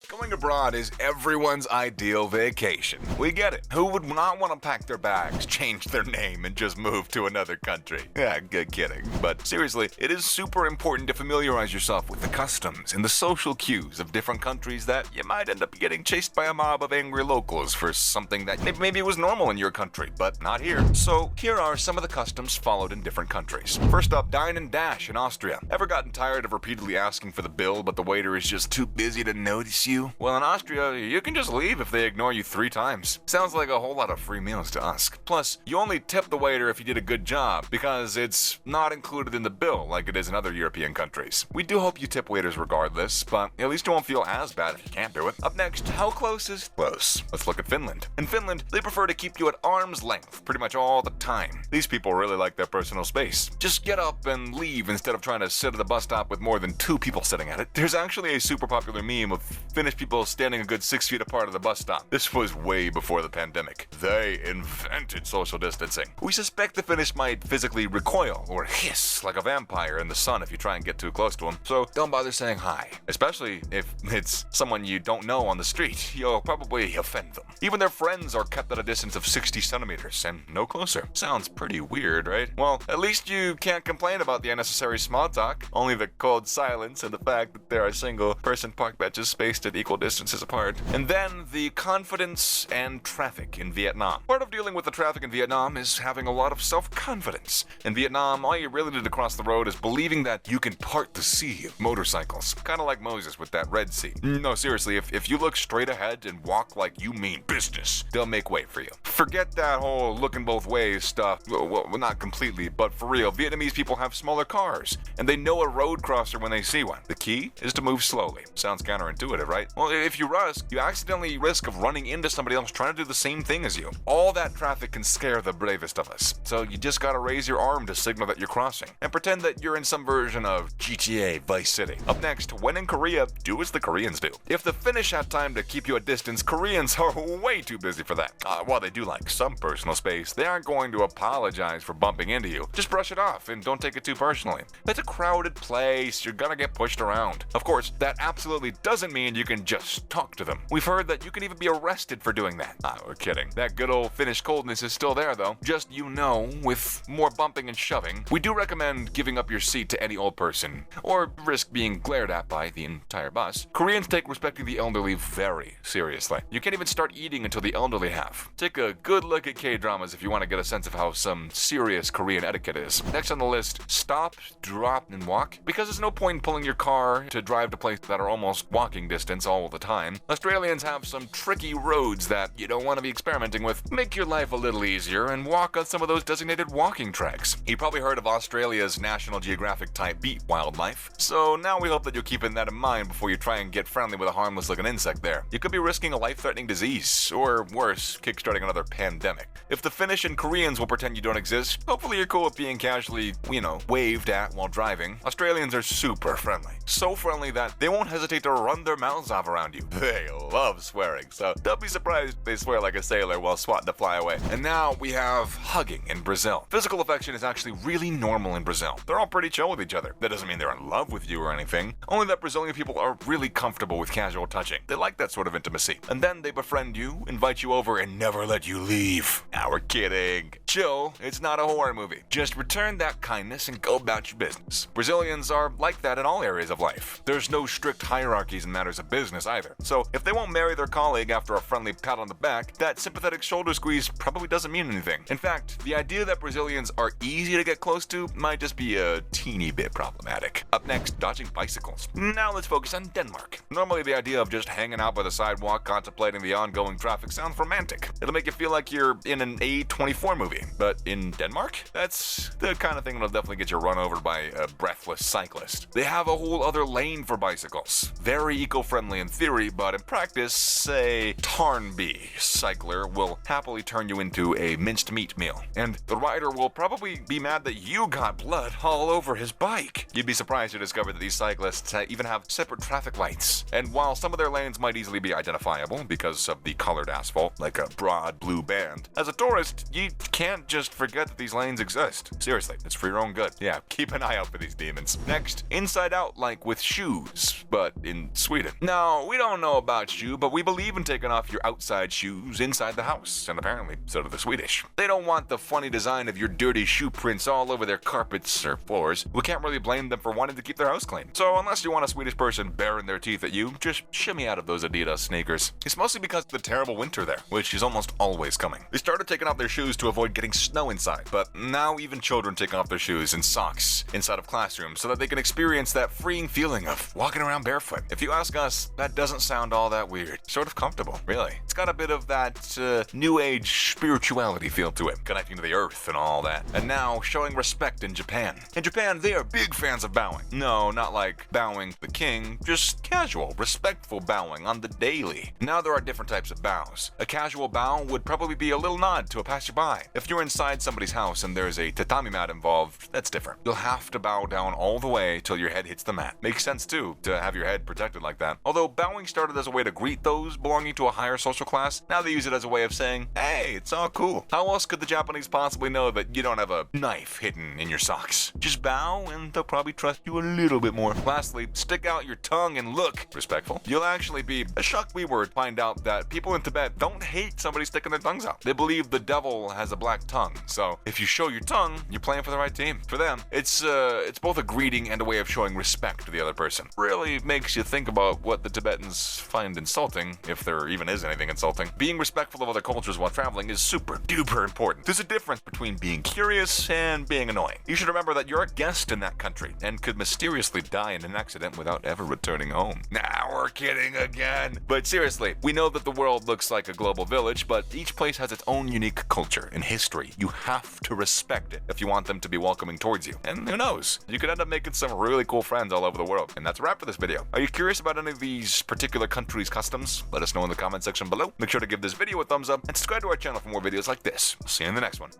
Going abroad is everyone's ideal vacation. We get it. Who would not want to pack their bags, change their name, and just move to another country? Yeah, good kidding. But seriously, it is super important to familiarize yourself with the customs and the social cues of different countries that you might end up getting chased by a mob of angry locals for something that maybe was normal in your country, but not here. So here are some of the customs followed in different countries. First up, dine and dash in Austria. Ever gotten tired of repeatedly asking for the bill, but the waiter is just too busy to notice you? Well, in Austria, you can just leave if they ignore you 3 times. Sounds like a whole lot of free meals to us. Plus, you only tip the waiter if you did a good job, because it's not included in the bill like it is in other European countries. We do hope you tip waiters regardless, but at least you won't feel as bad if you can't do it. Up next, how close is close? Let's look at Finland. In Finland, they prefer to keep you at arm's length pretty much all the time. These people really like their personal space. Just get up and leave instead of trying to sit at the bus stop with more than 2 people sitting at it. There's actually a super popular meme of Finnish people standing a good 6 feet apart at the bus stop. This was way before the pandemic. They invented social distancing. We suspect the Finnish might physically recoil or hiss like a vampire in the sun if you try and get too close to them, so don't bother saying hi. Especially if it's someone you don't know on the street. You'll probably offend them. Even their friends are kept at a distance of 60 centimeters and no closer. Sounds pretty weird, right? Well, at least you can't complain about the unnecessary small talk, only the cold silence and the fact that there are single-person park benches spaced at equal distances apart. And then the confidence and traffic in Vietnam. Part of dealing with the traffic in Vietnam is having a lot of self-confidence. In Vietnam, all you really need to cross the road is believing that you can part the sea of motorcycles. Kind of like Moses with that Red Sea. No, seriously, if you look straight ahead and walk like you mean business, they'll make way for you. Forget that whole looking both ways stuff. Well, not completely, but for real, Vietnamese people have smaller cars, and they know a road crosser when they see one. The key is to move slowly. Sounds counterintuitive, right? Well, if you rush, you accidentally risk of running into somebody else trying to do the same thing as you. All that traffic can scare the bravest of us, so you just gotta raise your arm to signal that you're crossing, and pretend that you're in some version of GTA Vice City. Up next, when in Korea, do as the Koreans do. If the Finnish had time to keep you at distance, Koreans are way too busy for that. While they do like some personal space, they aren't going to apologize for bumping into you. Just brush it off and don't take it too personally. It's a crowded place, you're gonna get pushed around. Of course, that absolutely doesn't mean you can just talk to them. We've heard that you can even be arrested for doing that. We're kidding. That good old Finnish coldness is still there though. Just with more bumping and shoving. We do recommend giving up your seat to any old person, or risk being glared at by the entire bus. Koreans take respecting the elderly very seriously. You can't even start eating until the elderly have. Take a good look at K-dramas if you want to get a sense of how some serious Korean etiquette is. Next on the list, stop, drop, and walk. Because there's no point in pulling your car to drive to places that are almost walking distance all the time. Australians have some tricky roads that you don't want to be experimenting with. Make your life a little easier and walk on some of those designated walking tracks. You probably heard of Australia's National Geographic type beat wildlife, so now we hope that you're keeping that in mind before you try and get friendly with a harmless looking insect there. You could be risking a life-threatening disease, or worse, kickstarting another pandemic. If the Finnish and Koreans will pretend you don't exist, hopefully you're cool with being casually, waved at while driving. Australians are super friendly. So friendly that they won't hesitate to run their mouths off around you. They love swearing, so don't be surprised if they swear like a sailor while swatting to fly away. And now we have hugging in Brazil. Physical affection is actually really normal in Brazil. They're all pretty chill with each other. That doesn't mean they're in love with you or anything, only that Brazilian people are really comfortable with casual touching. They like that sort of intimacy. And then they befriend you, invite you over, and never let you leave. We're kidding. Chill, it's not a horror movie. Just return that kindness and go about your business. Brazilians are like that in all areas of life. There's no strict hierarchies in matters of business either. So if they won't marry their colleague after a friendly pat on the back, that sympathetic shoulder squeeze probably doesn't mean anything. In fact, the idea that Brazilians are easy to get close to might just be a teeny bit problematic. Up next, dodging bicycles. Now let's focus on Denmark. Normally the idea of just hanging out by the sidewalk contemplating the ongoing traffic sounds romantic. It'll make you feel like you're in an A24 movie. But in Denmark, that's the kind of thing that'll definitely get you run over by a breathless cyclist. They have a whole other lane for bicycles. Very eco-friendly in theory, but in practice, a Tarnby cycler will happily turn you into a minced meat meal. And the rider will probably be mad that you got blood all over his bike. You'd be surprised to discover that these cyclists even have separate traffic lights. And while some of their lanes might easily be identifiable because of the colored asphalt, like a broad blue band, as a tourist, you can't can't just forget that these lanes exist. Seriously, it's for your own good. Yeah, keep an eye out for these demons. Next, inside out like with shoes, but in Sweden. Now, we don't know about you, but we believe in taking off your outside shoes inside the house, and apparently so do the Swedish. They don't want the funny design of your dirty shoe prints all over their carpets or floors. We can't really blame them for wanting to keep their house clean. So unless you want a Swedish person baring their teeth at you, just shimmy out of those Adidas sneakers. It's mostly because of the terrible winter there, which is almost always coming. They started taking off their shoes to avoid getting snow inside, but now even children take off their shoes and socks inside of classrooms so that they can experience that freeing feeling of walking around barefoot. If you ask us, that doesn't sound all that weird. Sort of comfortable, really. It's got a bit of that new age spirituality feel to it, connecting to the earth and all that. And now showing respect in Japan. In Japan, they are big fans of bowing. No, not like bowing the king, just casual, respectful bowing on the daily. Now there are different types of bows. A casual bow would probably be a little nod to a passerby. If you're inside somebody's house and there's a tatami mat involved, that's different. You'll have to bow down all the way till your head hits the mat. Makes sense too, to have your head protected like that. Although bowing started as a way to greet those belonging to a higher social class, now they use it as a way of saying, hey, it's all cool. How else could the Japanese possibly know that you don't have a knife hidden in your socks? Just bow and they'll probably trust you a little bit more. Lastly, stick out your tongue and look respectful. You'll actually be shocked we would find out that people in Tibet don't hate somebody sticking their tongues out. They believe the devil has a black tongue, so if you show your tongue, you're playing for the right team. For them, it's both a greeting and a way of showing respect to the other person. Really makes you think about what the Tibetans find insulting, if there even is anything insulting. Being respectful of other cultures while traveling is super duper important. There's a difference between being curious and being annoying. You should remember that you're a guest in that country and could mysteriously die in an accident without ever returning home. Nah, we're kidding again. But seriously, we know that the world looks like a global village, but each place has its own unique culture and history. You have to respect it if you want them to be welcoming towards you. And who knows, you could end up making some really cool friends all over the world. And that's a wrap for this video. Are you curious about any of these particular countries' customs? Let us know in the comment section below. Make sure to give this video a thumbs up and subscribe to our channel for more videos like this. See you in the next one.